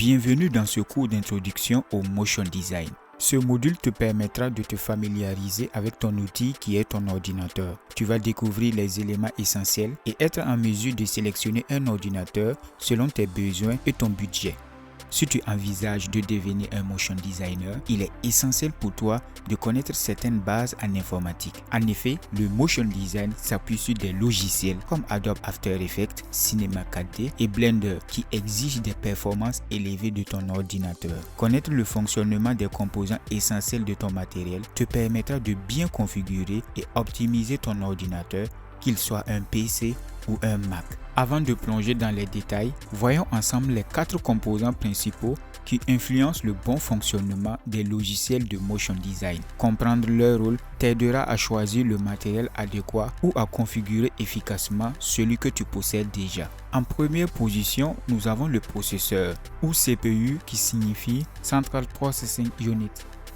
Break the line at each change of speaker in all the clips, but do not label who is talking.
Bienvenue dans ce cours d'introduction au Motion Design. Ce module te permettra de te familiariser avec ton outil qui est ton ordinateur. Tu vas découvrir les éléments essentiels et être en mesure de sélectionner un ordinateur selon tes besoins et ton budget. Si tu envisages de devenir un motion designer, il est essentiel pour toi de connaître certaines bases en informatique. En effet, le motion design s'appuie sur des logiciels comme Adobe After Effects, Cinema 4D et Blender qui exigent des performances élevées de ton ordinateur. Connaître le fonctionnement des composants essentiels de ton matériel te permettra de bien configurer et optimiser ton ordinateur, qu'il soit un PC ou un Mac. Avant de plonger dans les détails, voyons ensemble les 4 composants principaux qui influencent le bon fonctionnement des logiciels de motion design. Comprendre leur rôle t'aidera à choisir le matériel adéquat ou à configurer efficacement celui que tu possèdes déjà. En première position, nous avons le processeur ou CPU qui signifie Central Processing Unit,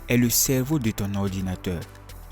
est le cerveau de ton ordinateur.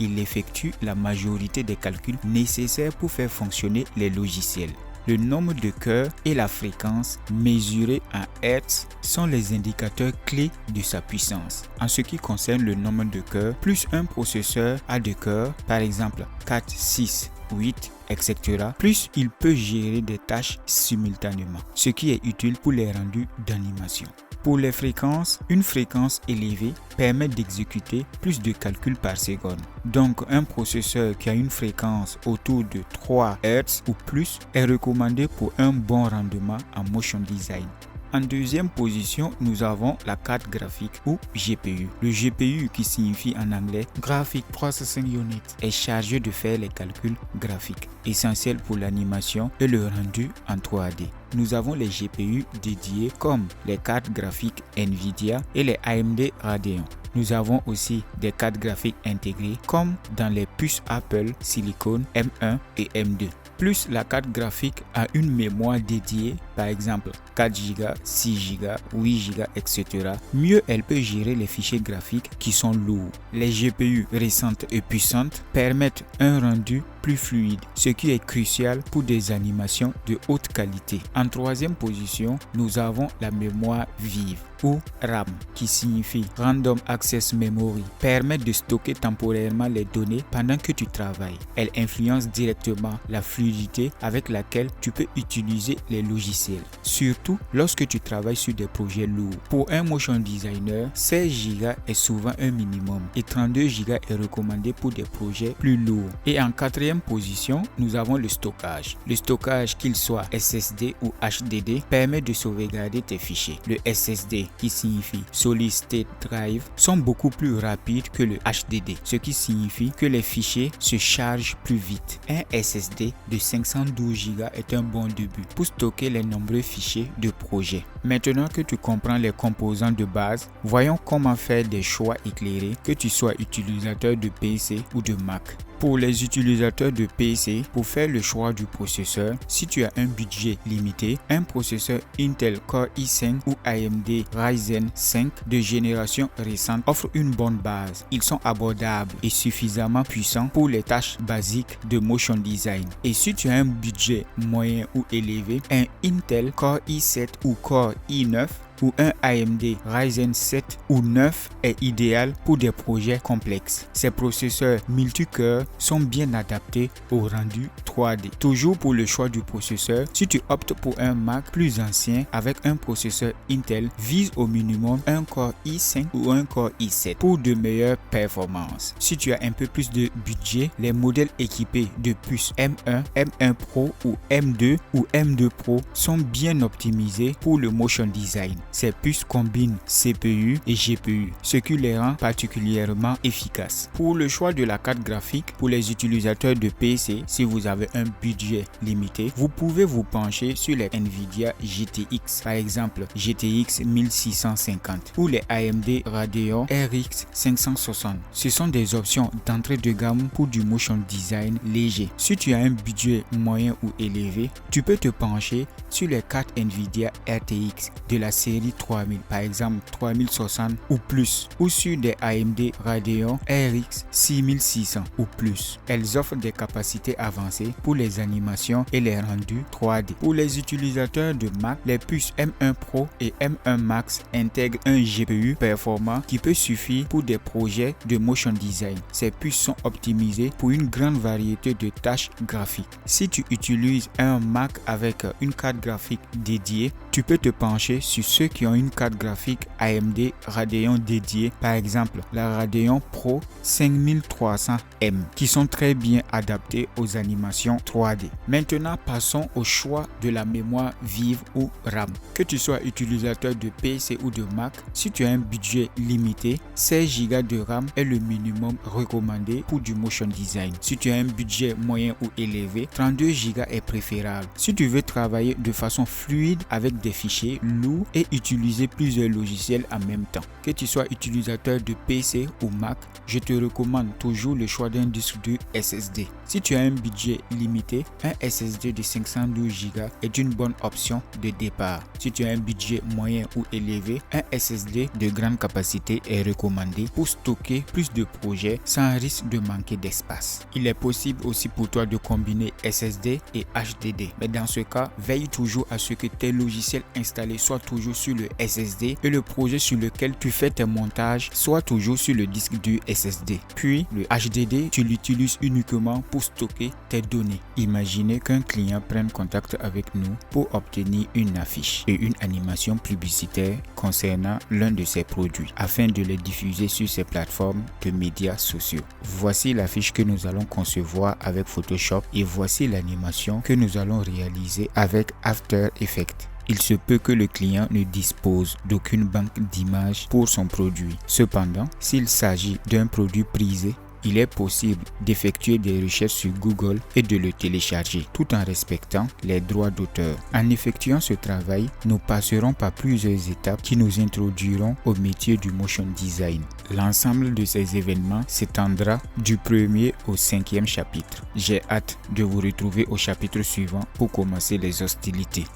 Il effectue la majorité des calculs nécessaires pour faire fonctionner les logiciels. Le nombre de cœurs et la fréquence mesurés en Hertz sont les indicateurs clés de sa puissance. En ce qui concerne le nombre de cœurs, plus un processeur a de cœurs, par exemple 4, 6, 8, etc., plus il peut gérer des tâches simultanément, ce qui est utile pour les rendus d'animation. Pour les fréquences, une fréquence élevée permet d'exécuter plus de calculs par seconde. Donc, un processeur qui a une fréquence autour de 3 Hz ou plus est recommandé pour un bon rendement en motion design. En deuxième position, nous avons la carte graphique ou GPU. Le GPU, qui signifie en anglais Graphic Processing Unit, est chargé de faire les calculs graphiques, essentiels pour l'animation et le rendu en 3D. Nous avons les GPU dédiés comme les cartes graphiques Nvidia et les AMD Radeon. Nous avons aussi des cartes graphiques intégrées comme dans les puces Apple Silicon M1 et M2. Plus la carte graphique a une mémoire dédiée, par exemple 4 Go, 6 Go, 8 Go, etc., mieux elle peut gérer les fichiers graphiques qui sont lourds. Les GPU récentes et puissantes permettent un rendu plus fluide, ce qui est crucial pour des animations de haute qualité. En troisième position, nous avons la mémoire vive ou RAM, qui signifie Random Access Memory, permet de stocker temporairement les données pendant que tu travailles. Elle influence directement la fluidité avec laquelle tu peux utiliser les logiciels, surtout lorsque tu travailles sur des projets lourds. Pour un motion designer, 16 Go est souvent un minimum et 32 Go est recommandé pour des projets plus lourds. Et en quatrième position, nous avons le stockage. Le stockage, qu'il soit SSD ou HDD, permet de sauvegarder tes fichiers. Le SSD, qui signifie Solid State Drive, sont beaucoup plus rapides que le HDD, ce qui signifie que les fichiers se chargent plus vite. Un SSD de 512 Go est un bon début pour stocker les nombreux fichiers de projet. Maintenant que tu comprends les composants de base, voyons comment faire des choix éclairés, que tu sois utilisateur de PC ou de Mac. Pour les utilisateurs de PC, pour faire le choix du processeur, si tu as un budget limité, un processeur Intel Core i5 ou AMD Ryzen 5 de génération récente offre une bonne base. Ils sont abordables et suffisamment puissants pour les tâches basiques de motion design. Et si tu as un budget moyen ou élevé, un Intel Core i7 ou Core i9 ou un AMD Ryzen 7 ou 9 est idéal pour des projets complexes. Ces processeurs multicœurs sont bien adaptés au rendu 3D. Toujours pour le choix du processeur, si tu optes pour un Mac plus ancien avec un processeur Intel, vise au minimum un Core i5 ou un Core i7 pour de meilleures performances. Si tu as un peu plus de budget, les modèles équipés de puces M1, M1 Pro ou M2 ou M2 Pro sont bien optimisés pour le motion design. Ces puces combinent CPU et GPU, ce qui les rend particulièrement efficaces. Pour le choix de la carte graphique, pour les utilisateurs de PC, si vous avez un budget limité, vous pouvez vous pencher sur les Nvidia GTX, par exemple GTX 1650 ou les AMD Radeon RX 560. Ce sont des options d'entrée de gamme pour du motion design léger. Si tu as un budget moyen ou élevé, tu peux te pencher sur les cartes Nvidia RTX de la série série 3000, par exemple 3060 ou plus, ou sur des AMD Radeon RX 6600 ou plus. Elles offrent des capacités avancées pour les animations et les rendus 3D. Pour les utilisateurs de Mac, les puces M1 Pro et M1 Max intègrent un GPU performant qui peut suffire pour des projets de motion design. Ces puces sont optimisées pour une grande variété de tâches graphiques. Si tu utilises un Mac avec une carte graphique dédiée, tu peux te pencher sur ceux qui ont une carte graphique AMD Radeon dédiée, par exemple la Radeon Pro 5300M, qui sont très bien adaptés aux animations 3D. Maintenant, passons au choix de la mémoire vive ou RAM. Que tu sois utilisateur de PC ou de Mac, si tu as un budget limité, 16 Go de RAM est le minimum recommandé pour du motion design. Si tu as un budget moyen ou élevé, 32 Go est préférable. Si tu veux travailler de façon fluide avec des fichiers lourds et utiliser plusieurs logiciels en même temps. Que tu sois utilisateur de PC ou Mac, je te recommande toujours le choix d'un disque dur SSD. Si tu as un budget limité, un SSD de 512 Go est une bonne option de départ. Si tu as un budget moyen ou élevé, un SSD de grande capacité est recommandé pour stocker plus de projets sans risque de manquer d'espace. Il est possible aussi pour toi de combiner SSD et HDD, mais dans ce cas, veille toujours à ce que tes logiciels installés soient toujours sur le SSD et le projet sur lequel tu fais tes montages soit toujours sur le disque dur SSD. Puis le HDD, tu l'utilises uniquement pour stocker tes données. Imaginez qu'un client prenne contact avec nous pour obtenir une affiche et une animation publicitaire concernant l'un de ses produits afin de les diffuser sur ses plateformes de médias sociaux. Voici l'affiche que nous allons concevoir avec Photoshop et voici l'animation que nous allons réaliser avec After Effects. Il se peut que le client ne dispose d'aucune banque d'images pour son produit. Cependant, s'il s'agit d'un produit prisé, il est possible d'effectuer des recherches sur Google et de le télécharger tout en respectant les droits d'auteur. En effectuant ce travail, nous passerons par plusieurs étapes qui nous introduiront au métier du motion design. L'ensemble de ces événements s'étendra du 1er au 5e chapitre. J'ai hâte de vous retrouver au chapitre suivant pour commencer les hostilités.